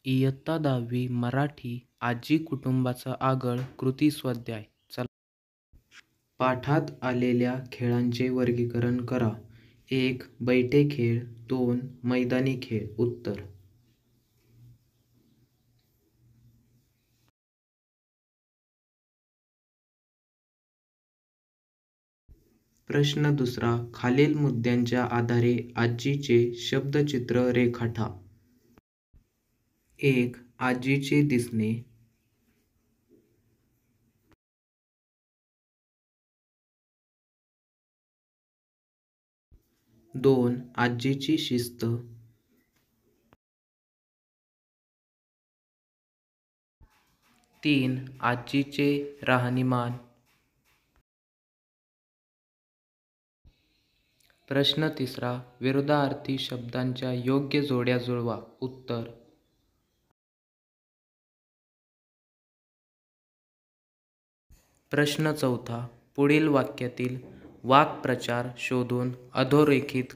इयत्ता 10वी मराठी आजी कुटुंबाचा आगळ कृती स्वाध्याय. चला. पाठात आलेल्या खेळांचे वर्गीकरण करा. 1. बैठे खेळ. 2. मैदानी खेळ. उत्तर. प्रश्न दुसरा. खालील मुद्द्यांच्या आधारे आजीचे शब्दचित्र रेखाटा. 1. आजीचे दिसणे. 2. आजीची शिस्त. 3. आजीचे राहणीमान. प्रश्न तिसरा. विरुद्धार्थी शब्दांच्या योग्य जोड्या जुळवा. उत्तर. प्रश्न चौथा. पुढील वाक्यातील वाक्प्रचार शोधून अधोरेखित.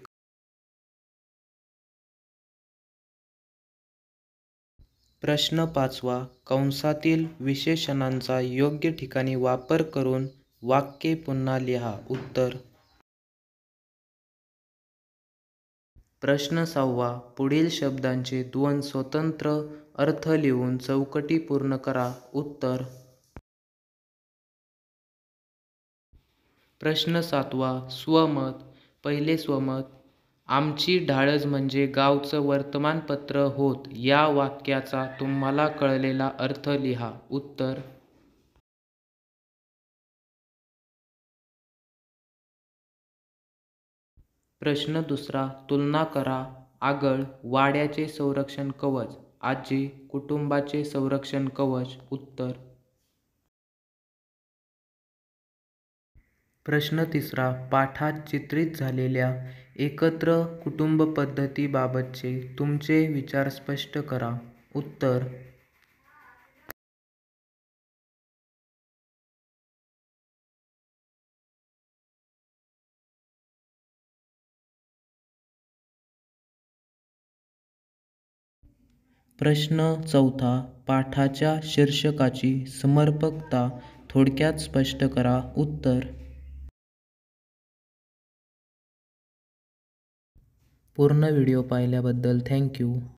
प्रश्न पाचवा. कंसातील विशेषणांचा योग्य ठिकाणी वापर करून वाक्ये पुन्हा लिहा. उत्तर. प्रश्न सहावा. पुढील शब्दांचे दोन स्वतंत्र अर्थ लिहून चौकटी पूर्ण करा. उत्तर. प्रश्न सातवा. स्वमत. पहिले स्वमत. आमची ढाळज म्हणजे गावचं वर्तमानपत्र होत. या वाक्याचा तुम्हाला कळलेला अर्थ लिहा. उत्तर. प्रश्न दुसरा. तुलना करा. आगळ वाड्याचे संरक्षण कवच. आजी कुटुंबाचे संरक्षण कवच. उत्तर. प्रश्न तिसरा. पाठात चित्रित झालेल्या एकत्र कुटुंब पद्धतीबाबतचे तुमचे विचार स्पष्ट करा. उत्तर. प्रश्न चौथा. पाठाच्या शीर्षकाची समर्पकता थोडक्यात स्पष्ट करा. उत्तर. पूर्ण व्हिडिओ पाहिल्याबद्दल थँक्यू.